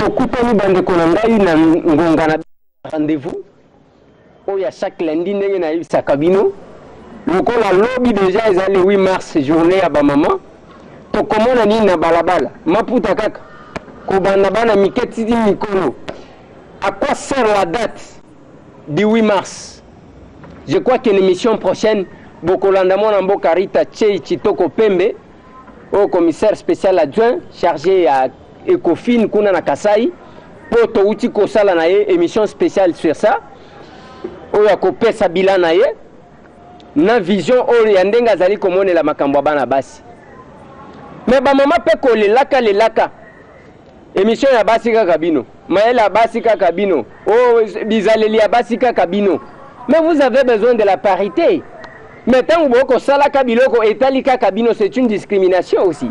tokutani bandeko na ngai na ngonga na rendez-vous oyo ya chaque lundi ndenge na yebisaka bino lokola lobi déjà eza le 8 mars journée ya bamama tokomona nini na balabala maputa kaka kobanda bana miketidi mikolo. À quoi sert la date du 8 mars? Je crois que l'émission prochaine bokolanda mona mboka Rita Chei Chitoko Pembe au commissaire spécial adjoint chargé à Ecofin kuna na Kasai poto uti kosala na ye émission spéciale sur ça oyo akopesa bilan na ye na vision oyo ya ndenga zali komonela makambo bana basi mais ba mama pe ko lelaka émission ya basi kaka bino maela basi kaka bino oh bizaleli ya basi kaka bino. Mais vous avez besoin de la parité. Maintenant vous salaka biloko etali kaka bino, c'est une discrimination aussi.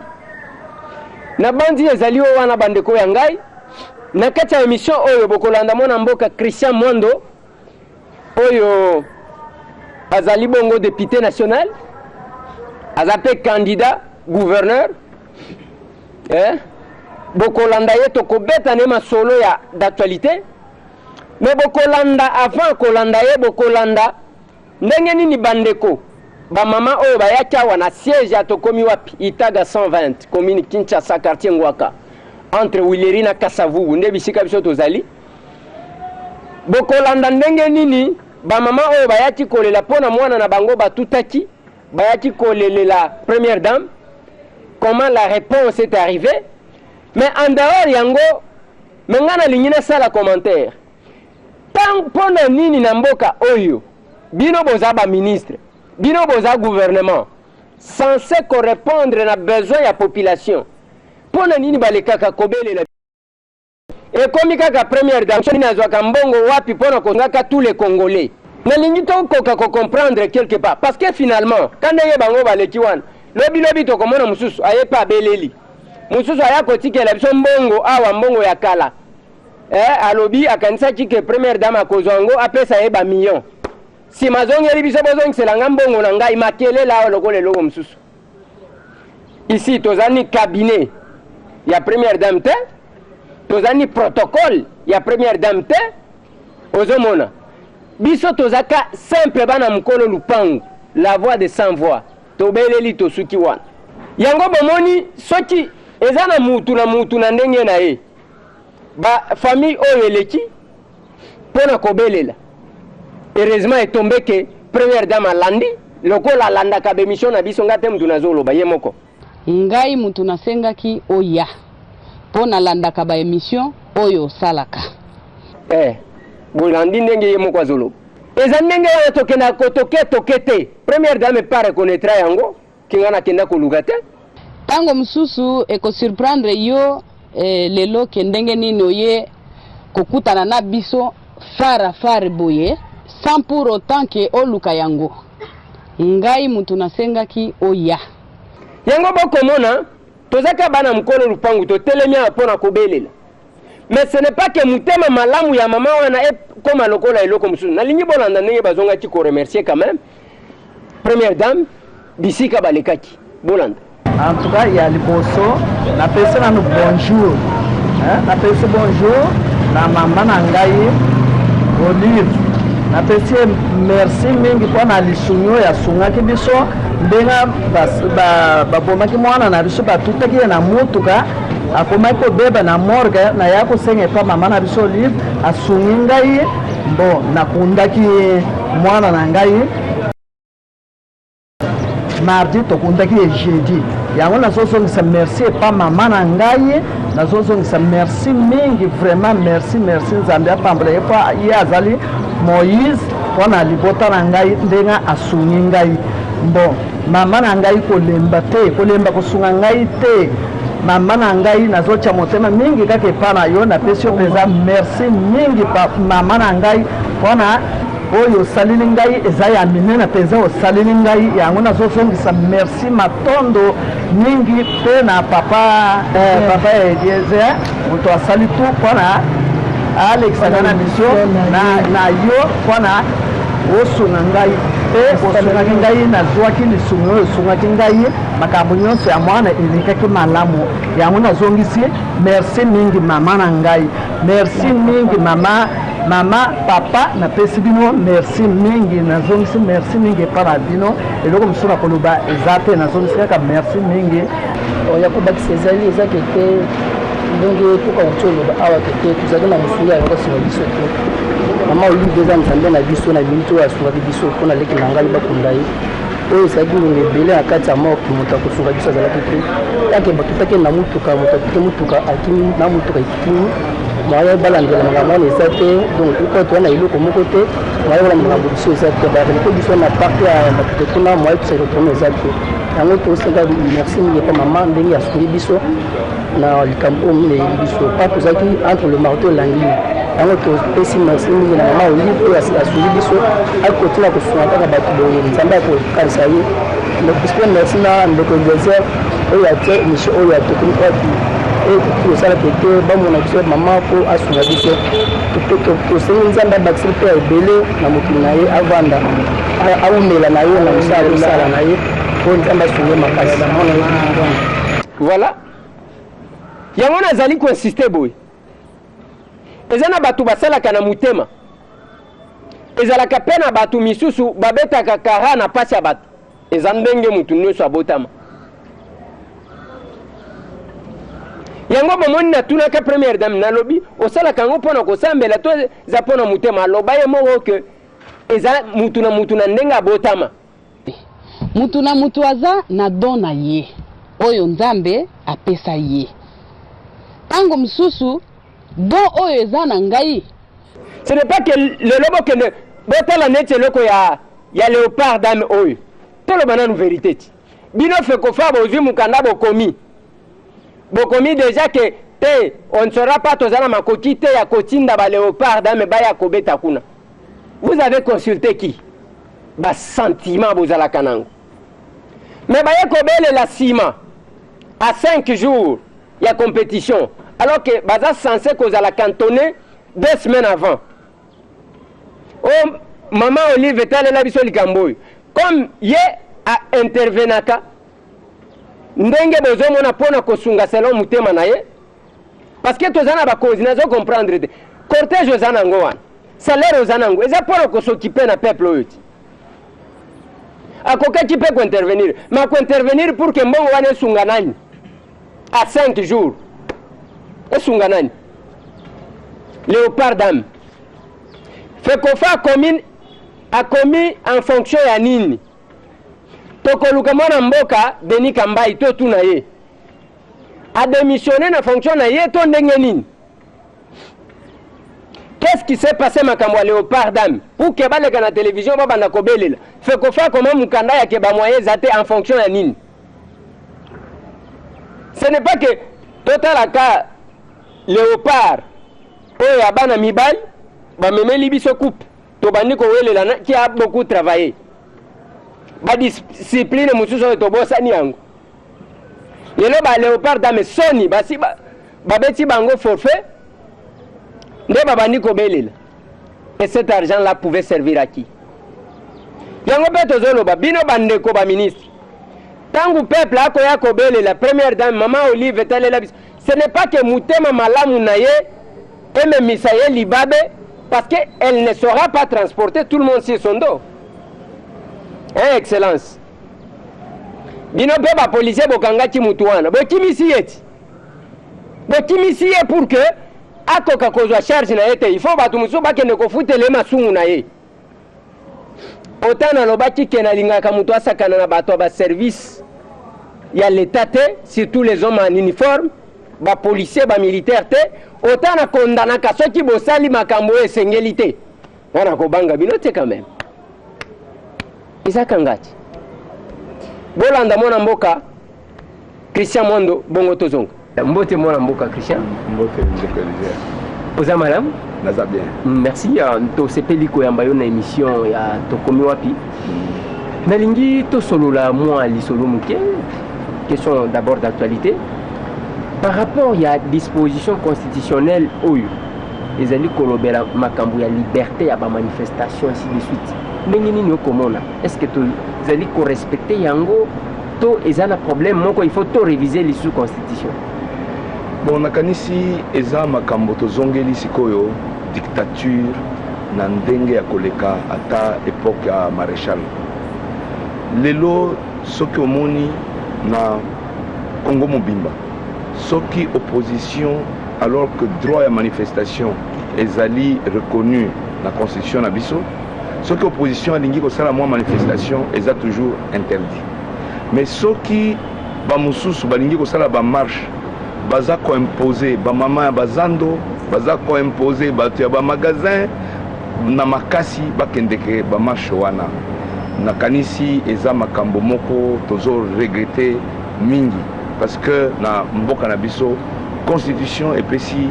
Na bandi ezali wana bandeko ya ngai na kati ya émission oyo bokolanda mona mboka Christian Mondo oyo azali bongo député national azape candidat gouverneur bokolanda ye tokobeta ne masolo ya d'actualité. Mais bokolanda avant kolanda ye bokolanda ndenge nini bandeko ba mama oyo bayaki awa na siège ya tokomi wapi Itaga 120 commune Kinshasa quartier Ngwaka entre Wileri na Kasavubu nde bisika biso tozali bokolanda ndenge nini ba mama oyo bayaki kolela pona mwana na bango batutaki bayaki kolelela première dame comment la réponse est arrivée. Mais en dehors yango mengana lingina sala commentaire tant pona nini na mboka oyo bino boza ba ministre bino boza gouvernement censé correspondre na besoin ya population pona nini balekaka kobelela et comme kaka première dame nini azwaka mbongo wapi pona kongaka tous les Congolais na lingi to koka ko comprendre quelque part parce que finalement quand ye bango baleki wana lobi to komona mususu ayepa beleli mususu ayako tikela biso mbongo awa mbongo ya kala alobi akanisa kike première dame akozongo apesa eba million si mazongeli biso bozongi selanga mbongo na ngai makele la lokole loko mususu ici tozani cabinet ya première dame te tozani protocole ya première dame te ozomona biso tozaka simple bana mukolo lupangu la voix de sans voix tobeleli tosuki wana yango bomoni soki ezana mutu na ndenge na ye ba famille oyo eleki pona kobelela heureusement etombe ke première dame alandi lokola alandaka bemission na biso ngate mutu nazoloba ye moko ngai mutu nasengaki oya pona landaka ba émission oyo salaka bolandi ndenge ye moko azoloba eza ndenge wana tokenda tokete première dame pa reconnaîtra yango kingana kenda koluka te tango mususu eko surprendre yo lelo kendenge nini oye kokutana na biso fara boye sans pour autant que oluka yango ngai mutu nasengaki oya yango bokomona tozaka bana mukolo lupangu totelemia pona kobelela. Mais ce n'est pas que mutema malamu ya mama wana koma lokola eloko mususu nalingi bolanda ndenge bazongaki ko remercier quand même première dame bisika balekaki bolanda. En tout cas, il y a le bosso, la personne nous bonjour. La personne bonjour, la maman nangai, Olive. La personne merci mingi kwa na lisunyo ya sunga kibiso, ndenga baboma ki mwana na biso batutaki na mutuka, akoma ko beba na morgue na yako senge pa mama na biso Olive, asungi ngai, bo nakundaki mwana na ngai. Mardi tokundaki jeudi yango nazozongisa merci pa mama na ngai nazozongisa merci mingi vraiment merci nzambe apambula ye pa ye azali Moïse pona libota na ngai ndenga asungi ngai bon mama na ngai kolemba kosunga ngai te mama na ngai nazocha motema mingi kake pana yo na pesio peza merci mingi pa mama na ngai pona oyo salini ngai eza ya minena peza o salini ngai yango nazozongisa merci matondo mingi pe na papa Eliezer muto asali tu pona Alex na mission na yo pona osunga ngai osungaki ngai nazwaki lisungu oyo osungaki ngai makambo nyonso ya mwana elekaki malamu yango nazongisi merci mingi mama na ngai merci mingi mama papa napesi bino merci mingi nazongisi merci mingi epa na bino eloko mosusu na koloba eza te nazongisi kaka merci mingi ya kobakisa ezali eza kete ndenge toka uti oloba awa kete tozali na mosuni yango kosinga biso te mama olive eza nzambe na biso na miniti oyo asungaki biso mpona leki na ngai bakunda ye oyo ezalaki ndenge ebele na kati ya moki moto akosunga biso azalaki te yake bato take na mutuka moto akite mutuka akimi na mutuka ekitimi mwaya balandela makambo wana eza te donc ikoto wana eloko moko te mwaya balandela makambo biso eza te bakeleke biso na parti ya bato kuna mwaya tosaikotomo eza te yango tosenga merci mingi epa mama ndenge asungi biso na likambo oyo mineyebi biso pa tozalaki entre le marteau elangi yango topesi merci mingi na mama olive oyo asungi biso akotina kosunga kaka bato boye nzambe akokanisa ye puisque merci na ndeko désert oyo atie émission oyo atokini wapi tosala tete bamona biso mama po asunga biso tosengi nzambe abakisi mpe ya ebele na mokili na ye avanda aumela na ye na mosala na ye po nzambe asunge makasi. Voilà yango nazali koinsiste boye eza na bato basalaka na motema ezalaka mpe na bato misusu babetaka kara na pasi ya bato eza ndenge motu nyonso abotama yango bomoni natunaka première dame nalobi osalaka yango mpona kosambela to eza mpona motema aloba ye moko ke eza mutu na ndenge abotama mutu na mutu aza na don na ye oyo nzambe apesa ye tango msusu don oyo eza na ngai ce n'est pas que lelobo kende botala neti eloko ya léopard dame oyo toloba nanu vérité ti bino fekofa bozwi mukanda bokomi déjà que te on ne saura pas toza na makoki te ya kotinda ba léopard dame baya kobeta kuna. Vous avez consulté qui basentiment bozalaka nango mais baya kobele la sima à 5 jours ya compétition alors que baza censé kozala cantonné 2 semaines avant. Oh maman Olive etalela biso likambo oyo comme ye a intervenaka ndenge bozomona mpona kosunga selon motema na ye parce que toza na bakozi nazo comprendre te cortège oza nango wana salaire oza nango eza mpona kosokipe na peuple oyo ti akokaki mpe kointervenir ma kointervenir pour que mbongo wana esunga nani à 5 jours esunga nani léopard dame fekofa a commis en fonction ya nini tokoluka mwana mboka Denis Kambai to tuna ye a démissionné na fonction na ye to ndenge nini. Qu'est-ce qui s'est passé makambo ya léopard dame pour que baleka na télévision babanda kobelela fekofa comment mukanda ya ke ba moyen zate en fonction ya nini. Ce n'est pas que totalaka léopard oyo ya bana mibali bamemeli biso coupe tobandi kowelela qui a beaucoup travaillé badiscipline mosusu oyo tobosani yango lelo ba léopard dame soni basi babeti bango forfait nde babandi kobelela et cet argent là pouvait servir à qui yango mpe tozoloba bino bandeko baministre tangu peuple akoya kobelela première dame maman Olive etalela biso ce n'est pas que mutema malamu na ye ememisa ye libabe parce qu'elle ne saura pas transporter tout le monde sur son dos. Hein, excellence. Bino pe ba policier bokangaki mutu wana bokimisi yeti bokimisi ye pour que akoka kozwa charge na yete il faut batu musu bakende kofutele masungu na ye otana lobaki kena lingaka mutu asakana na bato ba service ya l'état te surtout les hommes en uniforme ba policier ba militaire te otana kondanaka soki bosali makambo esengeli te wana kobanga bino te quand même isaka ngati bolanda mwana mboka Christian Mondo bongo tozonga mbote mwana mboka Christian mbote oza malamu naza bien merci to sepeli koyamba yo na émission ya tokomi wapi nalingi tosolola mwa lisolo muke question d'abord d'actualité par rapport à la disposition constitutionnelle oyo ezali kolobela makambo ya liberté ya ba manifestation ainsi de suite ndenge nini okomona est ce que tozali korespecte yango to eza na problème moko il faut to réviser lisusu constitution? Bon, nakanisi eza makambo tozongeli sikoyo dictature na ndenge ya koleka ata époque ya maréchal. Lelo soki omoni na Congo mobimba, soki opposition alors que droit ya manifestation ezali reconnu na constitution na biso, soki opposition alingi kosala mwa manifestation eza toujours interdit. Mais soki bamususu balingi kosala ba marche baza koimpose bamama ya bazando, baza koimpose bato ya bamagasin na makasi bakendeke bamarche wana, nakanisi eza makambo moko tozo regrete mingi, parce que na mboka na biso constitution epesi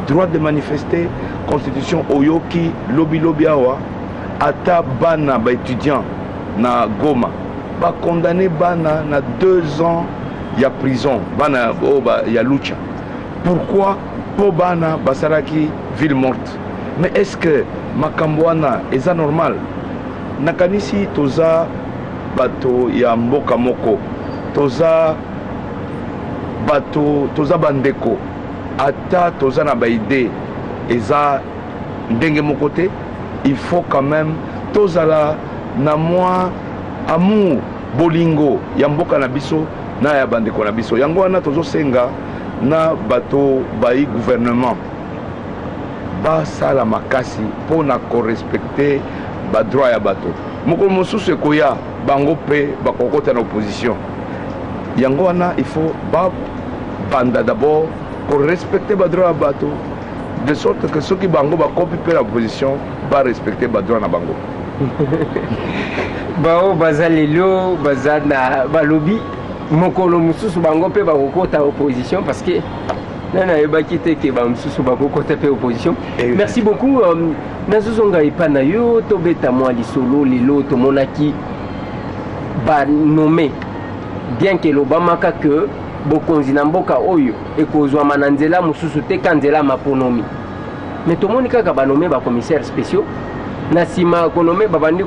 droit de manifester, constitution oyoki lobi awa ata bana ba étudiant na Goma ba condamné bana na 2 ans ya prison, bana ya lucha. Pourquoi? Po bana basaraki ville morte. Mais est-ce que makambo wana eza normal? Nakanisi toza bato ya mboka moko, toza bato, toza bandeko, ata toza na baide eza ndenge moko te. Il faut quand même tozala na mwa amour bolingo ya mboka na biso na ya bandeko na biso. Yango wana tozosenga na bato bayi gouvernement basala makasi mpona korespecte badroit ya bato. Mokolo mosusu ekoya bango mpe bakokota na opposition. Yango wana il faut banda d'abord korespecte badroit ya bato, de sorte que soki bango bakopi mpe na opposition barespecte badroit na bango. Bao baza lelo baza na balobi mokolo mosusu bango mpe bakokota opposition, parce que nana yebaki te ke bamosusu bakokota mpe opposition. Merci beaucoup. Nazozonga epa na yo tobeta mwa lisolo lelo tomonaki banome bien ke lobamaka ke bokonzi na mboka oyo ekozwama na nzela mosusu te ka nzela maponomi, mais tomoni kaka banome bacommissaires spéciaux na nsima konome babandi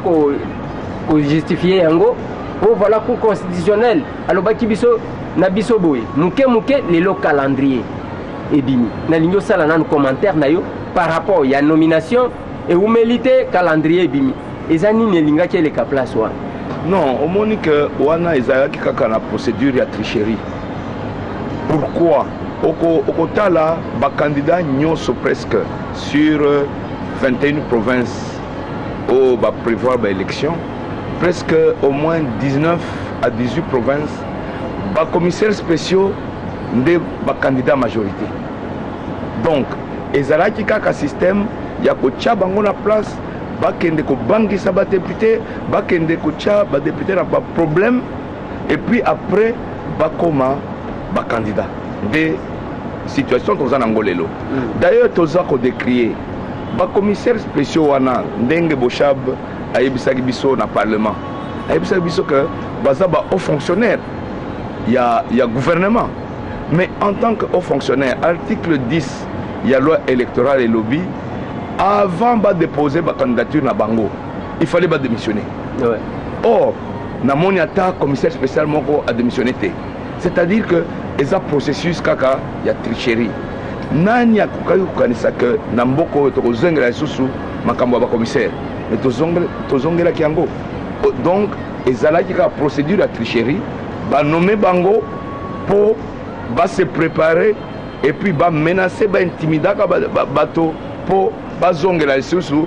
kojustifie yango o voilà cour constitutionnel alobaki biso na biso boye muke lelo calendrier ebimi nalingi osala nanu commentaire na yo par rapport ya nomination eumeli te calendrier ebimi eza nini elingaki eleka place wana? Non, omoni ke wana ezalaki kaka na procédure ya tricherie. Pourquoi? Okotala bakandidat nyonso presque sur 21 provinces au prévoir l'élection, presque au moins 19 à 18 provinces, bas commissaires spéciaux des candidats majorité. Donc, ezalaki kaka système ya kotia bango na place, bakende ko bangisa ba député, bakende ko tia ba député na ba problème, et puis après bakoma ba candidat. Des situations toza na ngolelo. D'ailleurs toza ko décrier ba commissaires spéciaux wana ndenge Bochab ayebisaki biso na parlement. Ayebisaki biso que baza ba haut fonctionnaire ya gouvernement. Mais en tant que haut fonctionnaire, article 10 ya loi électorale et lobby, avant de déposer ma candidature na bango, il fallait pas démissionner. Ouais. Or, na moni ata commissaire spécial moko a démissionné. C'est-à-dire que les processus kaka ya tricherie. Nani akukaki kukanisa que na mboko tokozongela lisusu makambo ba commissaire. Mais tozongela kiango. Donc, ezalaki ka procédure ya tricherie, ba nommer bango pour ba se préparer et puis ba menacer, ba intimider bato pour bazongela lisusu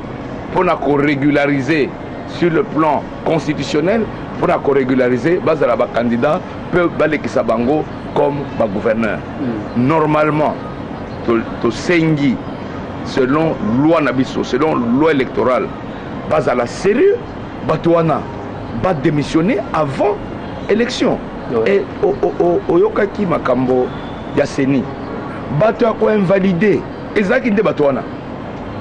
pour na ko régulariser sur le plan constitutionnel, pour na ko régulariser bazala ba candidat peut balekisa bango comme ba gouverneur. Normalement to sengi selon loi nabiso, selon loi électorale, bazala sérieux batouana ba démissionner avant élection. Ouais. Et oyokaki makambo ya seni bato ko invalider ezaki nde batouana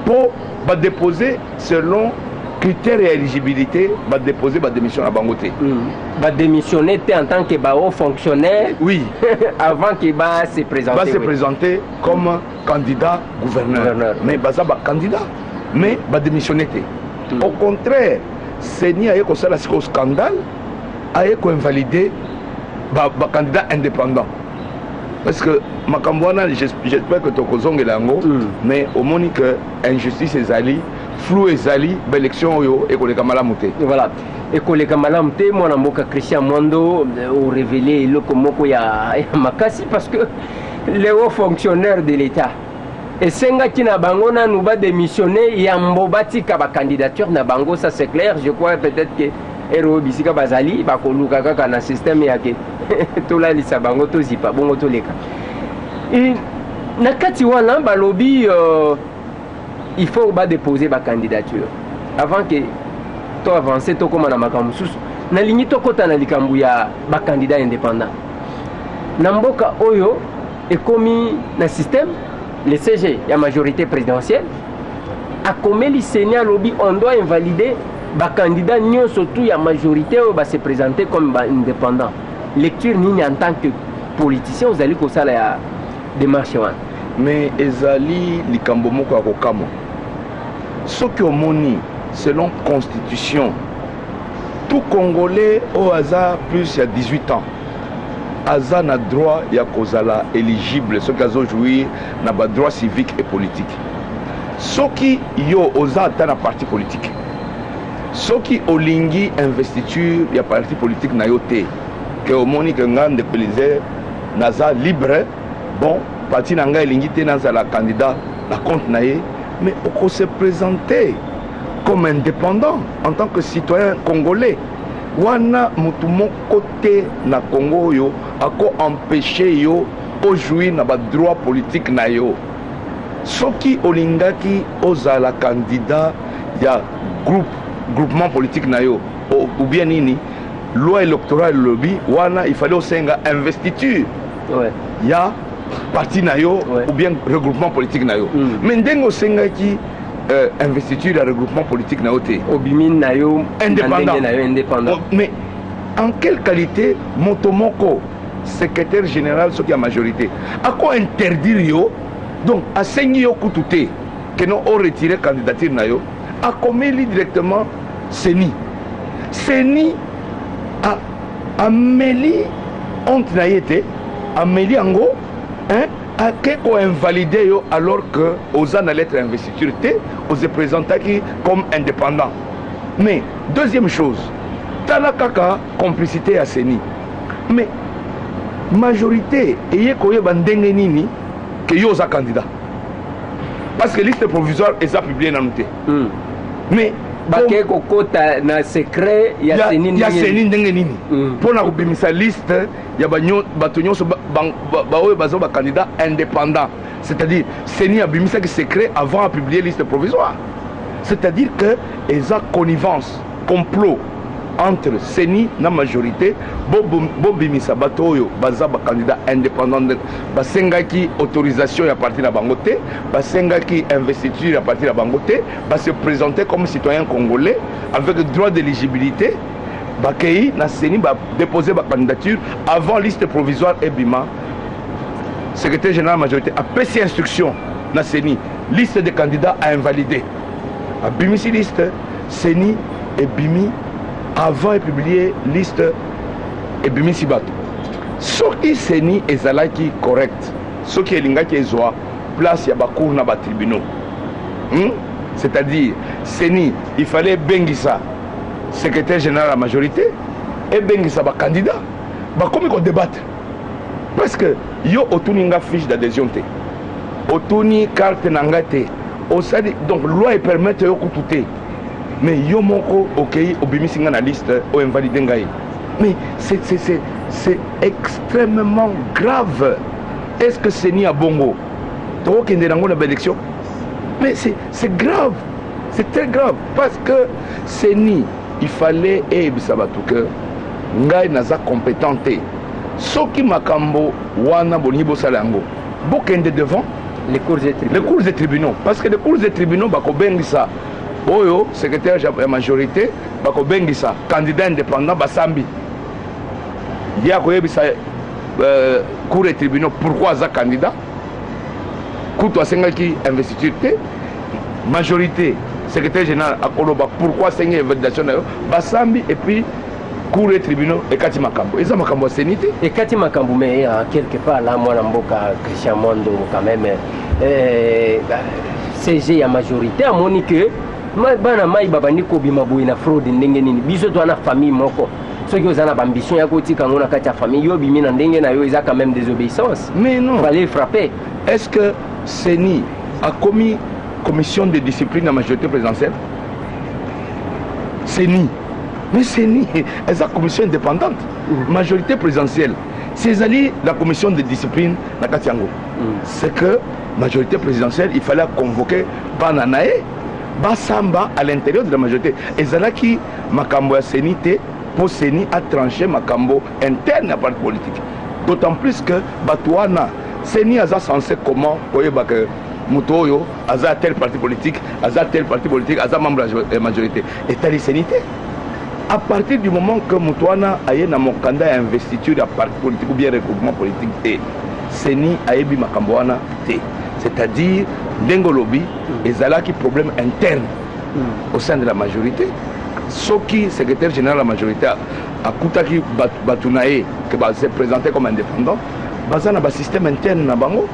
pour ba déposer selon critères et éligibilité, va déposer ma démission à Bangoté. Va démissionner en tant que haut fonctionnaire. Oui. Avant qu'il va se présenter. Va se présenter comme candidat gouverneur. Mais va candidat. Mais va démissionner. Au contraire, Seni aye kosala siko scandale aye ko invalider ba candidat indépendant parce que makambo wana j'espère que tokozongela yango mais omoni que injustice ezali flou ezali ba élection oyo ekoleka malamu te. Voilà. Ekoleka malamu te mwana mboka Christian Mondo au révélé eloko moko ya makasi parce que les hauts fonctionnaires de l'État esengaki na bango nanu ba démissionner yambo batika ba candidature na bango, ça c'est clair. Je crois peut-être que ero bisika bazali bakoluka kaka na système yake tolalisa bango tozipa bongo toleka na kati wana balobi il faut ba déposer ba candidature avant que to avancer to koma na makambo susu na lingi to kota na likambu ya ba candidat indépendant na mboka oyo ekomi na système le CG ya majorité présidentielle akomeli Seni alobi on doit invalider ba candidat nyonso tout ya majorité oyo ba se présenter comme ba indépendant. Lecture nini en tant que politicien ozali kosala ya démarche wana mais ezali likambo moko ya kokamo soki omoni selon constitution tout Congolais au hasard plus ya 18 ans aza na droit ya kozala éligible soki azojouir na ba droit civique et politique. Soki yo oza ata na parti politique soki olingi investiture ya parti politique na yo te ke omoni ke nga ndeko Eliezer naza libre bon parti na nga elingi te nazala candidat na compte na ye mais oko se présenter comme indépendant en tant que citoyen congolais wana mutu moko te na Congo yo ako empêcher yo ojouir na ba droit politique na yo. Soki olingaki ozala candidat ya groupement politique na yo ou bien nini loi électorale lobby wana il fallait osenga investiture ya parti na yo ou bien regroupement politique na yo mais ndenge osengaki investiture ya regroupement politique na yo te obimine na yo indépendant mais en quelle qualité motomoko secrétaire général soki ya majorité ako interdire yo donc asengi yo kutu te que non o retirer candidature na yo akomeli directement Seni ameli honte na ye te ameli yango ake ko invalider yo alors que oza na lettre investiture te ose présentaki comme indépendant. Mais deuxième chose tala kaka complicité ya Seni mais majorité eye koyeba ndenge nini que yo oza candidat parce que liste provisoire eza publié nanu te mais bake kokota na secret ya Seni ndenge nini mpona kobimisa liste ya bato nyonso baoyo baza ba candidat indépendant, c'est-à-dire Seni abimisaki secret avant à publier liste provisoire, c'est-à-dire que eza connivence complot entre Seni na majorité bobimisa bato oyo baza ba candidat indépendant basengaki autorisation ya parti na bango te basengaki investiture ya parti na bango te se présenter comme citoyen congolais avec droit d'éligibilité bakei na Seni déposer ba candidature avant liste provisoire et bima secrétaire général majorité a payé instruction na Seni liste de candidats à invalider a bimisi liste Seni et bimi avant de publier liste et bimisi bato soki Seni ezalaki correct soki elingaki ezwa place ya bacour na ba tribunaux c'est-à-dire Seni il fallait bengisa secrétaire général à la majorité et bengisa ba candidat bakomi ko débattre parce que yo otuninga fiche d'adhésion te otuni carte nanga te osali donc loi permet yo kututé mais yo moko okei obimisi nga na liste o invalide ngai mais c'est extrêmement grave. Est-ce que Seni a bongo to kende nango na élection mais c'est grave, c'est très grave parce que Seni il fallait ebisa batu que ngai naza compétenté soki makambo wana boni bosala yango bokende devant les cours des tribunaux parce que les cours des tribunaux bakobengisa oyo secrétaire ya majorité bakobengisa candidat indépendant basambi ya koyebisa cours des tribunaux pourquoi za candidat kutu asengaki investiture te majorité secrétaire général à Koloba, pourquoi c'est une validation Basambi et puis cour et tribunaux et Kati Makambo. Et ça Makambo sénité. Et Kati Makambo, mais quelque part là, moi, Namboka, Christian Mondo, quand même, CG à majorité, à Monique, bana mai babani ko bimaboy na fraude ndenge nini biso to na famille moko ceux qui ont une ambition ya kotika ngona kati ya famille yo bimi na ndenge na yo ils ont quand même désobéissance mais non fallait frapper. Est-ce que CENI a commis commission de discipline à majorité présidentielle? CENI, mais CENI est une commission indépendante majorité présidentielle c'est allé la commission de discipline na kati yango c'est que majorité présidentielle il fallait convoquer bananae Basamba à l'intérieur de la majorité. Et c'est là qui Makambo a sénité pour Séni a tranché Makambo interne à parti politique. D'autant plus que Batouana, Séni a censé comment voyez que Moutoyo a tel parti politique, a tel parti politique, a membre de la majorité. Et telle sénité. À partir du moment que Moutouana a eu un candidat à investiture à parti politique ou bien regroupement politique, et Séni a eu Makamboana, c'est-à-dire Dengolobi et Zalaki problème interne au sein de la majorité. Ce qui secrétaire général de la majorité a Koutaki Batounae qui s'est présenté comme indépendant, basé un système interne na bango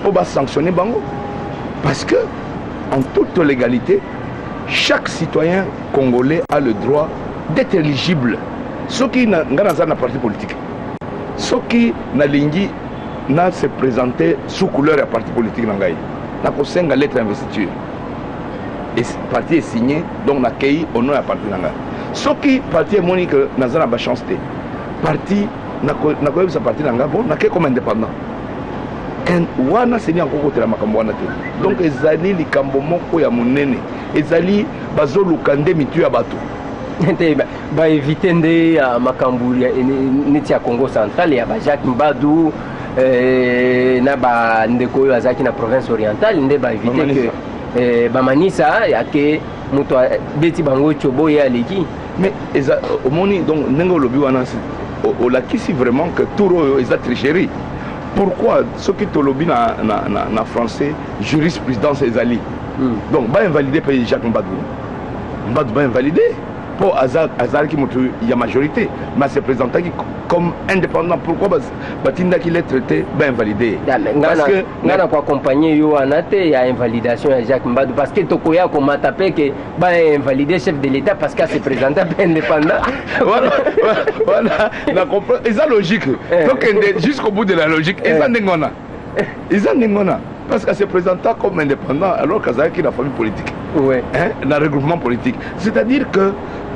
pour sanctionner bango parce que en toute légalité chaque citoyen congolais a le droit d'être éligible. Ce qui n'a pas parti politique, ce qui n'a lingi n'a se présenté sous couleur à parti politique nangai n'a pas une lettre d'investiture et le parti est signé donc n'a accueilli au nom à parti nangai ce qui parti est monique n'a pas chance de parti n'a pas sa parti nangai bon n'a comme indépendant and wana c'est ni encore côté la makambo wana te donc ezali likambo moko ya munene ezali bazo lukande mitu ya bato ba éviter nde makambo neti ya Congo central ya ba Jacques Mbadou na ba ndeko oyo azaki na province orientale nde ba éviter que bamanisa yake moto beti bango chobo ya leki mais omoni donc ndenge olobi wana olakisi vraiment que tout oyo eza tricherie. Pourquoi ce qui tolobi na français jurisprudence ezali donc ba invalider pays Jacques Mbadou ba invalider pour Azar qui montre il y a majorité mais c'est présenté comme indépendant. Pourquoi Batinda qui l'est traité ben invalidé parce que ngana ko accompagner yo anate ya invalidation ya Jacques Mbadou parce que tokoya ko matape que ba invalider chef de l'état parce qu'il s'est présenté indépendant. Voilà la comprend et ça logique donc jusqu'au bout de la logique et ça ndengona parce qu'elle se présenta comme indépendant alors qu'Azar qui est la famille politique ouais le regroupement politique c'est-à-dire que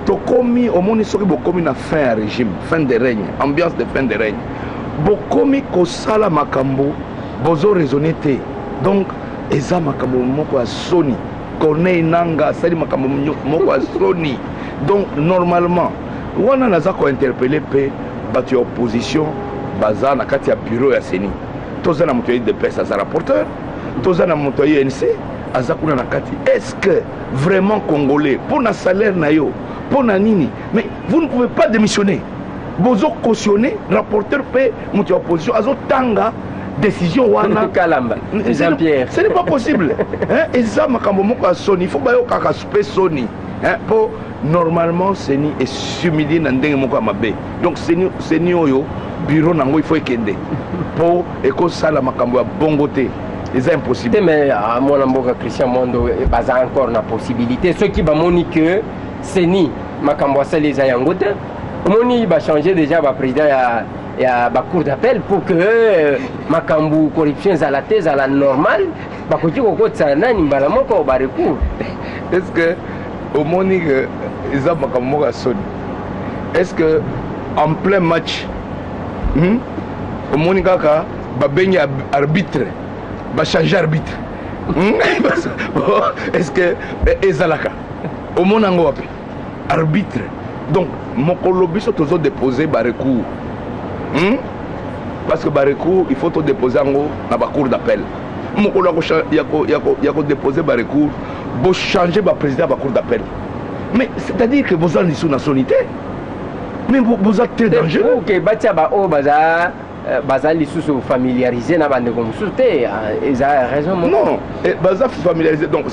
Tokomi au monde soki bokomi na fin à régime fin de règne ambiance de fin de règne bokomi kosala makambo bozo raisonner te donc eza makambo moko ya soni Corneille Nanga sali makambo moko ya soni donc normalement wana naza ko interpeller pe batu opposition baza na kati ya bureau ya CENI toza na motoyi de presse as rapporteur toza na motoyi NC azakuna na kati est-ce que vraiment congolais pour na salaire na yo pour na nini mais vous ne pouvez pas démissionner bozo cautionner rapporteur pe moto opposition azo tanga décision wana Kalamba Jean-Pierre ce n'est pas possible hein eza makambo moko soni il faut ba yo kaka super soni hein pour normalement CENI est humilié na ndenge moko mabe donc CENI oyo bureau nango il faut ekende pour ekosala makambo ya bongote. C'est impossible. Mais à mon amboka Christian Mondo, il y a encore une possibilité. Ceux qui vont dire que CENI, Makamboasa les a yangote, Moni va changer déjà le président et la cour d'appel pour que Makambu corruption à la thèse à la normale, bah quand tu regardes ça, n'a ni balamoko au recours. Est-ce que au Moni ils ont Makamboka sonné? Est-ce que en plein match, au Moni kaka, bah bengi arbitre. Va changer arbitre. Est-ce que Ezalaka au monde en arbitre donc mon colobiso toujours déposer par recours parce que par recours il faut tout déposer en haut dans la cour d'appel mon colobo il y a déposer par recours pour changer le président de la cour d'appel mais c'est-à-dire que vous en êtes sous nationalité mais vous êtes très dangereux ok batia ba o baza bazali sous familiarisé na bande comme souté ils ont raison non et baza familiarisé donc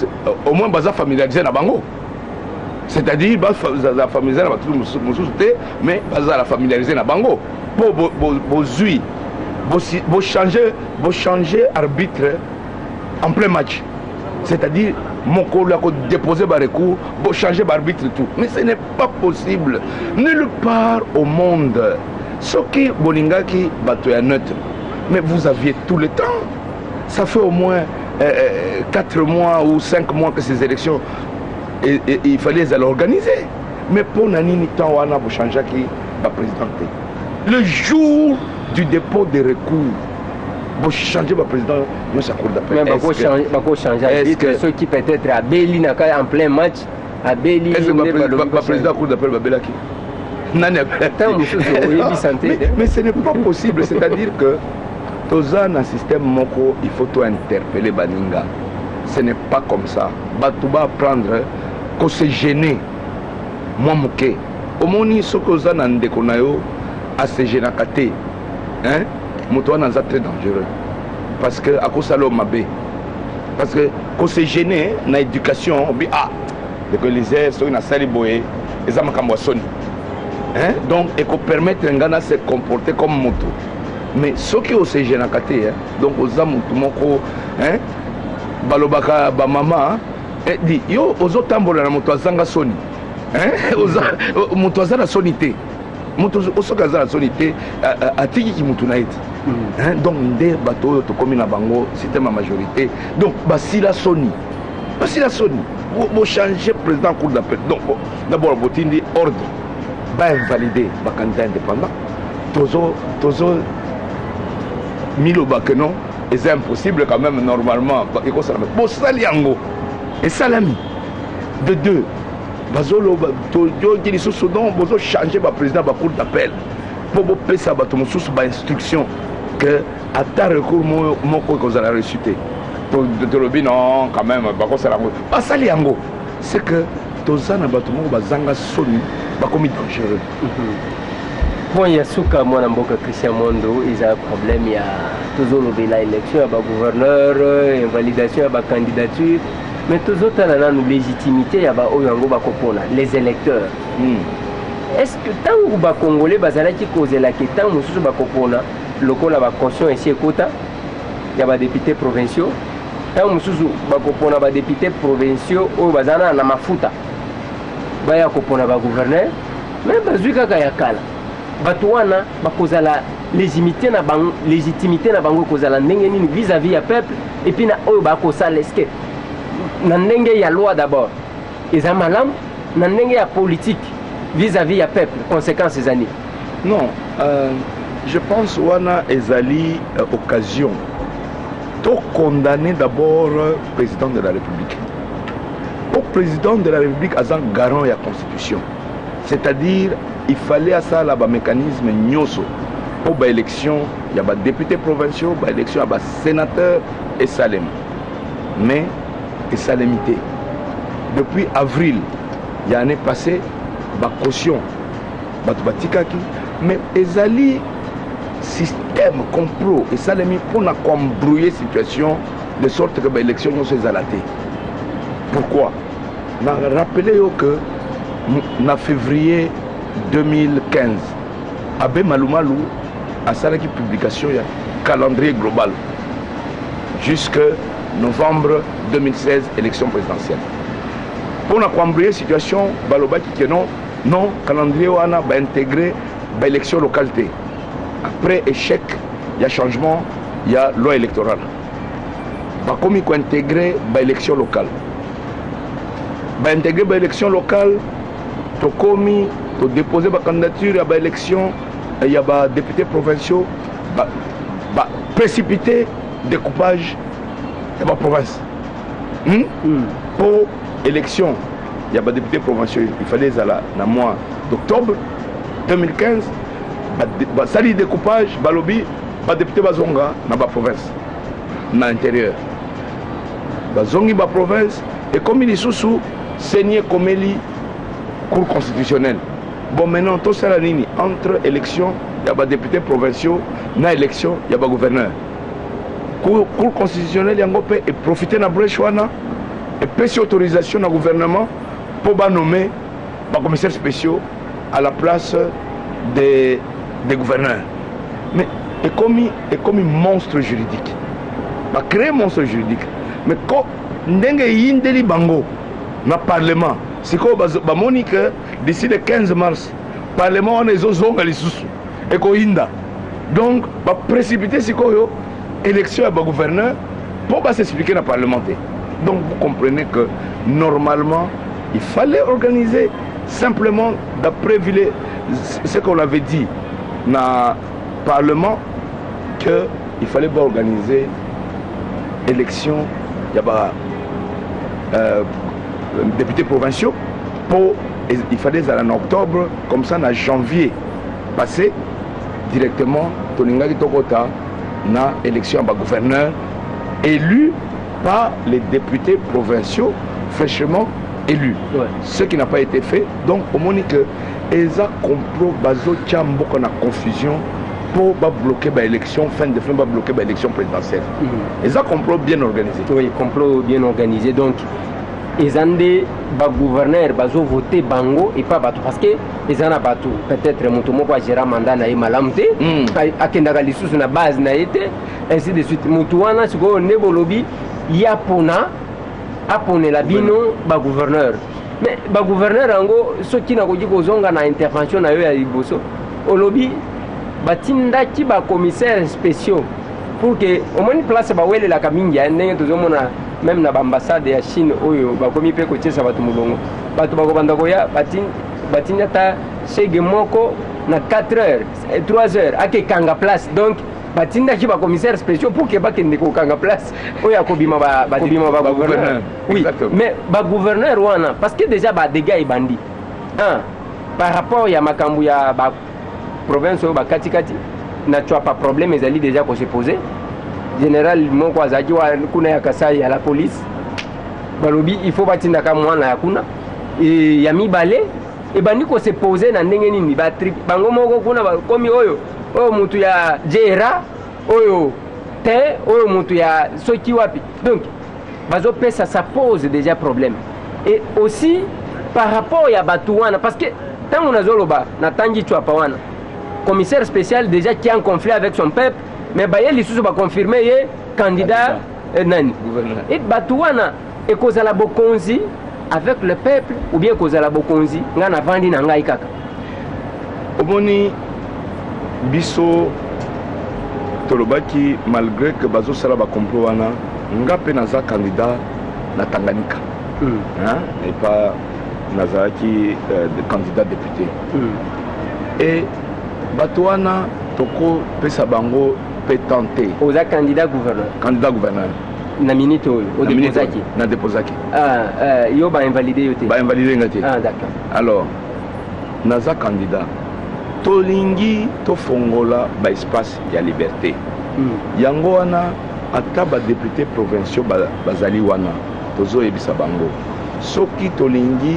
au moins baza familiarisé na bango c'est-à-dire baza familiarisé na batu musuté mais baza la familiarisé na bango pour bozui bo changer arbitre en plein match c'est-à-dire moko la ko déposer ba recours bo changer ba arbitre tout mais ce n'est pas possible nulle part au monde. Ce qui Bolingaki est neutre. Mais vous aviez tout le temps. Ça fait au moins 4 mois ou 5 mois que ces élections, il fallait les organiser. Mais pour Nanini Tawana, vous changez qui va présidenter. Le jour du dépôt des recours, vous changez le président de sa cour d'appel. Mais vous changez ceux qui peut-être à Béli, en plein match, à Béli. Est-ce que le président de la cour d'appel va Bélaki? Mais ce n'est pas possible, c'est-à-dire que dans un système moko, il faut tout interpeller Baninga. Ce n'est pas comme ça. Batouba apprendre qu'on se gêner. Moi, moké. Au moni, ce que vous avez en à se gêner à côté. Hein? Moutoua c'est très dangereux. Parce que, à cause de l'homme, parce que, qu'on se gêner dans l'éducation, les airs sont dans la salle, ils ont hein? Donc, il faut permettre un gars de se comporter comme moto. Mais ce qui est aussi gênant, donc aux hommes, hein? Balobaka, Bamama, dit yo, aux autres tambours, la moto zanga soni. Hein? Aux moto zanga sonité. Moto zanga sonité, à tiki qui moutunaït. Donc, des bateaux, comme na bango, c'était ma majorité. Donc, Basila Soni. Basila Soni. Vous changez président cour d'appel. Donc, d'abord, vous avez ordre. Va invalider le candidat indépendant. Tozo Milo Bakeno, et c'est impossible quand même normalement. Bon, Saliango et Salami. De deux, Bazolo, Toyo, Soudan, Bozo changer le président de la cour d'appel. Pour vous payer ça, vous instruction que à ta recours, mon cours que vous allez ressusciter. De non, quand même, pas Saliango. C'est que Toza na batumo bazanga soni bakomi dangereux. Bon, il y a Souka, moi, Namboka Christian Mondo, il y a un problème, il y a toujours l'élection, il y a un gouverneur, invalidation, il y a une candidature, mais toujours il y a une légitimité, il y a les électeurs. Est-ce que tant que les Congolais qui causent la question, le caution ici et quota, il y a des députés provinciaux, tant que les députés provinciaux, il y a des mafuta. Il y a des gouverneurs, mais il y a des kala. Batouana bakoza la légitimité na bango kozala ndenge nini vis-à-vis ya peuple et puis na oyo bakosala eske na ndenge ya loi d'abord eza malamu na ndenge ya politique vis-à-vis ya peuple conséquences ces années. Non, je pense wana ezali occasion to condamner d'abord président de la République. Au président de la République azan garant ya constitution. C'est-à-dire il fallait à ça là mécanisme nyoso pour l'élection, il y a des députés provinciaux, il y a élection, il y a des sénateurs et Salem. Mais et salemité. Depuis avril, il y a l'année passée, il y a caution, mais ezali système complot et salemi pour embrouiller la situation de sorte que l'élection ne soit zalatée. Pourquoi? Rappelez que en février 2015, Abbé Malumalu a fait une publication du calendrier global jusqu'à novembre 2016, élection présidentielle. Pour embrouiller la situation, Balobaki que non, calendrier va intégrer l'élection localité. Après échec, il y a changement, il y a loi électorale. Comme il faut intégrer l'élection locale. Intégrer l'élection locale, Tokomi, to déposer ma candidature à l'élection, il y a des députés provinciaux, précipiter découpage de la province. Pour l'élection, il y a des députés provinciaux, il fallait dans le mois d'octobre 2015, ça dit découpage, balobi, député bazonga dans la province, dans l'intérieur. Bazongi dans la province, et comme il est sous saigné comme il cour constitutionnelle. Bon, maintenant, tout ça, entre élection, il y a des députés provinciaux, na élection, il y a des gouverneurs. Cour constitutionnelle, il y a et profiter de la brèche et passer autorisation au gouvernement pour nommer des commissaires spéciaux à la place des gouverneurs. Mais c'est comme un monstre juridique. Va créer un monstre juridique. Mais quand ndenge indeli bango na parlement, c'est quoi Monique d'ici le 15 mars, parlement on est aux zonga les sous et ko inda. Donc va précipiter c'est quoi élection à gouverneur pour s'expliquer dans le parlement. Donc vous comprenez que normalement il fallait organiser simplement d'après ce qu'on avait dit dans le parlement qu'il fallait pas organiser élection, il y a députés provinciaux il fallait aller en octobre, comme ça en janvier passé directement Toningaki Tokota na élection à gouverneur élu par les députés provinciaux fraîchement élus. Ouais. Ce qui n'a pas été fait. Donc au moins que Eza complot bazo tchambo na confusion pour bloquer l'élection fin de fin, bloquer l'élection présidentielle. Eza complot bien organisé. Oui, complot bien organisé. Donc Ezande ba gouverneur bazo voter bango et pas bato parce que ezana bato peut-être mutu moko agera mandat na malamte akenda ka lisusu na base na été ainsi de suite mutu wana siko nebo lobby ya pona apone la bino ba gouverneur mais ba gouverneur ango soki na koji kozonga na intervention na yo ya liboso au lobby batinda ki ba commissaires spéciaux pour que au moins place ba wele la kamingi ndenge tozomona même na ambassade ya Chine oyo bakomi pe kotiesa bato mulongo bato bakobanda koya batinya ta chege moko na 4 heures 3 heures ake kanga place donc batinda ki ba commissaire spéciaux pour que bakende ko kanga place oyo akobima ba gouverneur oui exactement. Mais ba gouverneur wana parce que déjà ba dégâts et bandit par rapport ya makambu ya ba province oyo ba katikati na tu as pas problème ezali déjà ko se poser général moko azaki wa kuna ya Kasai à la police balobi il faut batinda ka mwana ya kuna et ya mibale et bandi ko se poser na ndenge nini ba trip bango moko kuna ba komi oyo mutu ya jera oyo te oyo mutu ya soki wapi donc bazo pesa ça pose déjà problème et aussi par rapport ya batuwana parce que tant on azoloba na tangi tu apa wana commissaire spécial déjà qui est en conflit avec son peuple mais baye lisusu ba confirmer ye candidat nani et batuwana et kozala bokonzi avec le peuple ou bien kozala bokonzi ngana vandi na ngai kaka omoni biso tolobaki malgré que bazo sala ba complot wana ngape naza candidat na Tanganyika et pas nazaki candidat député et batuwana toko pesa bango peut tenter. Aux candidat gouverneur. Candidat gouverneur. Na minute au déposaki. Na déposaki. Yo ba invalidé yote. Ba invalidé ngati. D'accord. Alors naza candidat. Tolingi to fongola ba espace ya liberté. Yango wana ata ba député provinciaux bazali wana tozo ebisa bango. Soki tolingi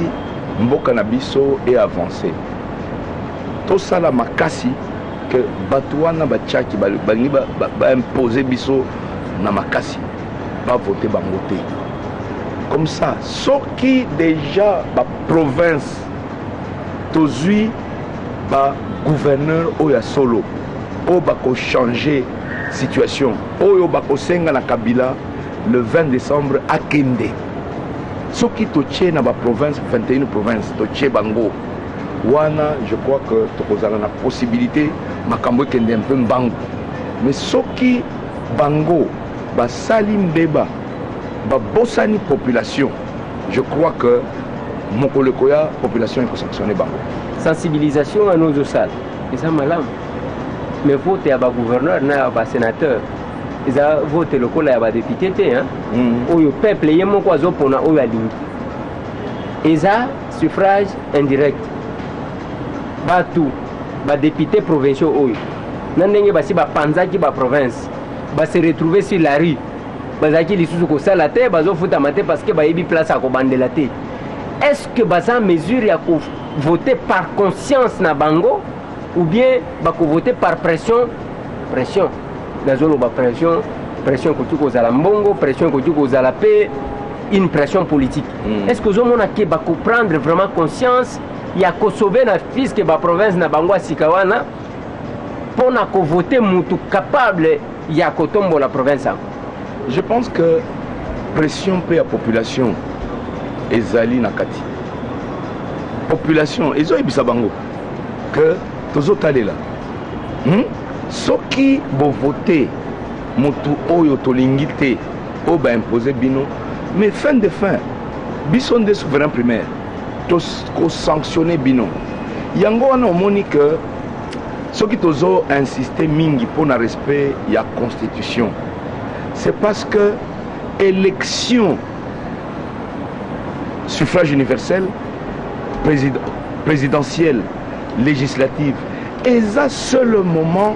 mboka na biso et avancer. To sala makasi que Batouana Bachaki va imposer biso na makasi va voter bangote comme ça ce qui déjà la province tozui ba gouverneur oya solo o bako changer situation oyo bako senga na Kabila le 20 décembre à Kende ce qui toche na ba province 21 province toche bango wana je crois que tokozala na possibilité makambo kende un peu mbango mais soki bango basali mbeba babosani population je crois que mokolekoya population il faut sanctionner bango sensibilisation à nos salles et ça malam mais vote ya ba gouverneur na ba sénateur eza vote lokola ya ba député te oyo peuple yemo ko azopona oyo alingi eza suffrage indirect batu ba député provinciaux oyo nandenge basi ba panzaki ba province ba se retrouver sur la rue bazaki lisusu ko sala te bazo futa mate parce que ba yebi place à ko bandela te est-ce que baza mesure ya ko voter par conscience na bango ou bien voter par pression nazoloba pression koki kozala mbongo, pression koki kozala pe une pression politique. Est-ce que ozomona ke prendre vraiment conscience ya kosobe na fiske province na bango asika wana pona voter mutu capable ya kotombo la province? Je pense que pression pe ya population ezali na kati. Population ezoyebisa bango que tozotalela soki voter mutu oyo tolingi te o imposer bino, mais fin de fin biso nde souverain primaire ko sanctionner bino yango wana omoni que soki tozo insister mingi pour na respect ya constitution, c'est parce que élection suffrage universel présidentielle législative eza seul moment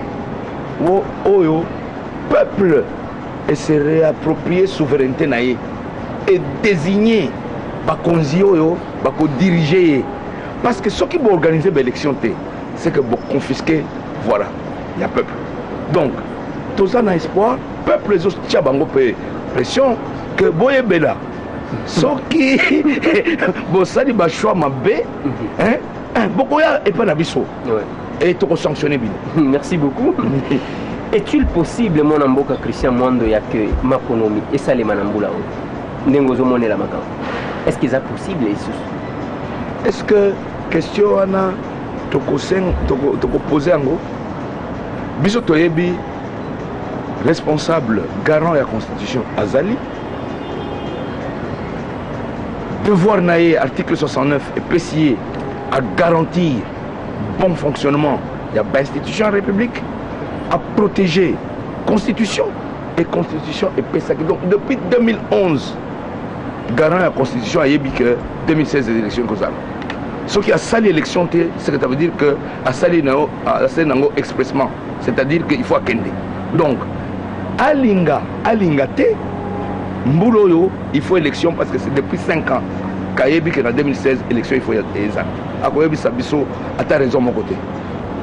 où oyo peuple et se réapproprier souveraineté naie et désigner bakonzi oyo bako diriger, parce que ceux qui vont organiser l'élection c'est que vont confisquer, voilà, il y a peuple. Donc tous en espoir peuple les autres bango pression que boye bela ceux qui bon ça dit ba choix mabé beaucoup ya et pas na biso et to sanctionner bien. Merci beaucoup. Est-il possible mon amboka Christian Mwando ya que makonomi et ça les manambula ndengo zo monela makao? Est-ce que c'est possible Jesus? Est-ce que question ana toko poser ango biso toyebi responsable garant la constitution azali devoir naé article 69 et précis à garantir bon fonctionnement de l'institution en république, à protéger constitution et PSA. Donc depuis 2011 garant la constitution a yebi que 2016 les élections comme ça. Ce qui a sali l'élection, c'est que ça veut dire que a sali nango expressement, c'est-à-dire qu'il faut akende. Donc alinga te mbuloyo il faut élection parce que c'est depuis 5 ans kayebi que en 2016 élection il faut exact. Akoyebi sabiso à ta raison mon côté.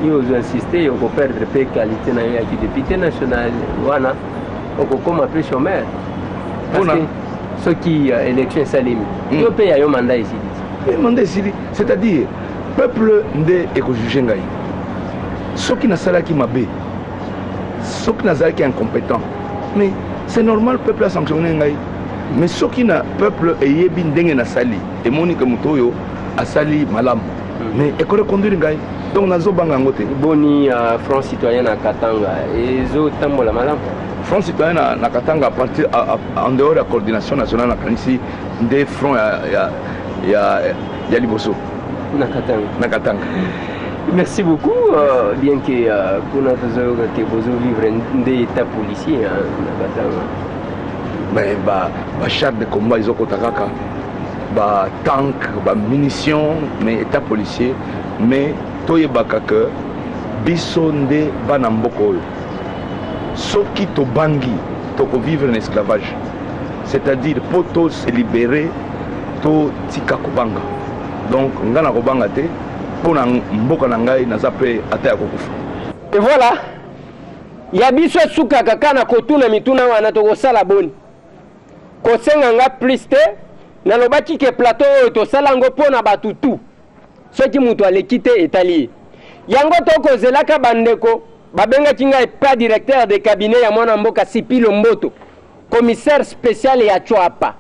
Il faut insister, on peut perdre peu qualité na ya député national wana on comme après chômeur. Parce que ceux qui élection salim, il peut y avoir mandat ici. Mandat ici, c'est-à-dire peuple ndé éco-jugé ngai. Ceux qui n'a salaki mabé, ceux qui n'a salaki incompétent. Mais c'est normal le peuple a sanctionné ngai. Mais ceux qui n'a peuple ayé bin dengue na sali et monique mutoyo a sali malam. Mais école conduire ngai. Donc nazo banga ngote. Boni Front citoyen na Katanga et zo tambola malam. Front citoyen na Katanga à partir en dehors de la coordination nationale na kanisi des fronts ya liboso na Katanga. Merci beaucoup, bien que kuna tozo que bozo vivre des états policiers na Katanga. Mais ba char de combat ils ont kotakaka ba tank ba munitions mais état policier mais toyebaka que biso nde bana mboko oyo soki tobangi toko vivre en esclavage, c'est-à-dire poto se libérer to tika kobanga. Donc ngana kobanga te pona mboka na ngai naza pe ata ya kokufa. Et voilà, ya biso suka kakana kotuna mituna wana tokosala boni kosenga nga plus te nalobaki ke plateau oyo tosala ngo pona batutu soki mutu aleki te etali yango tokozelaka bandeko babengaki ngai pas directeur de cabinet ya mwana mboka Sipilo Mboto, commissaire spécial ya Chwapa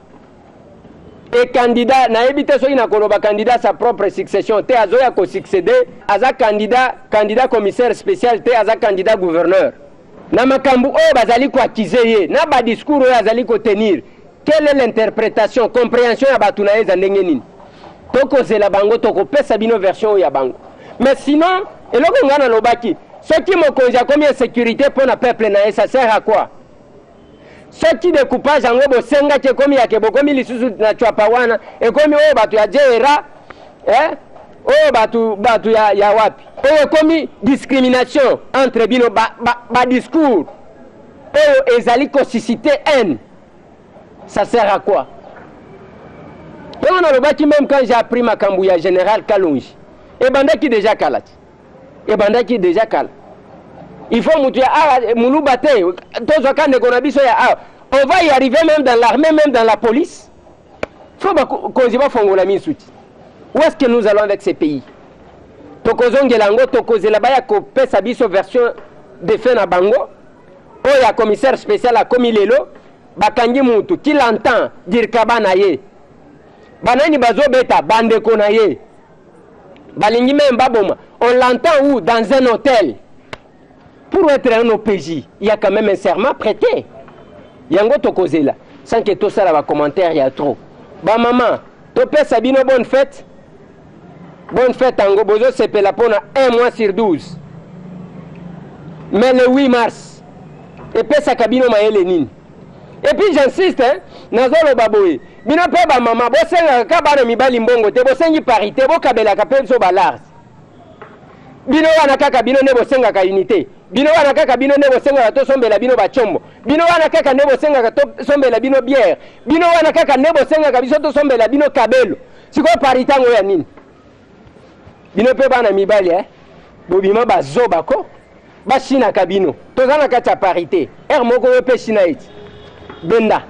et candidat nayebi te soki nakoloba candidat sa propre succession te azoya ko succéder aza candidat commissaire spécial te aza candidat gouverneur na makambu oyo bazali ko accuser ye na ba discours oyo azali ko tenir. Quelle est l'interprétation, compréhension ya batu na eza ndenge nini? Tokozela bango tokopesa bino version ya bango. Mais sinon eloko ngana lobaki soki mokonzi akomi en sécurité pour na peuple na ça sert à quoi? Soki découpage yango bosenga ke komi yake bokomi lisusu na Chwapa wana ekomi oyo batu ya jera oyo batu ya wapi oyo komi discrimination entre bino ba discours oyo ezali ko susciter haine. Ça sert à quoi? On a le bâti même quand j'ai appris ma cambouille général Kalonji et bandaki déjà Kalati et bandaki déjà kala il faut mutu ya muluba te tozo kande kona biso ya on va y arriver même dans l'armée même dans la police faut ba konzi ba fongola misuti où est-ce que nous allons avec ces pays tokozongela ngo tokozela ba ya kopesa biso version de fait na bango oya commissaire spécial a komi lelo bakangi mutu qui l'entend dire kabana ye banani bazobeta bandeko na ye balingi même baboma on l'entend où dans un hôtel pour être un OPJ il y a quand même un serment prêté yango tokozela sans que tout ça là va commentaire il y a trop ba maman topesa bino bonne fête ango bozo sepela pona 1 mois sur 12 mais le 8 mars et pesa kabino maele nini et puis j'insiste nazolo baboye bino pe ba mama bosenga ka bana mibali mbongo te bosengi parité bokabela ka pe so balars bino wana kaka bino ne bosenga ka unité bino wana kaka bino ne bosenga to sombela bino ba chombo bino wana kaka ne bosenga to sombela bino bière bino wana kaka ne bosenga ka biso to sombela bino kabelo siko parité ngo ya nini bino pe bana mibali bobima bazoba ko bashina kabino tozana kata parité moko pe shina iti benda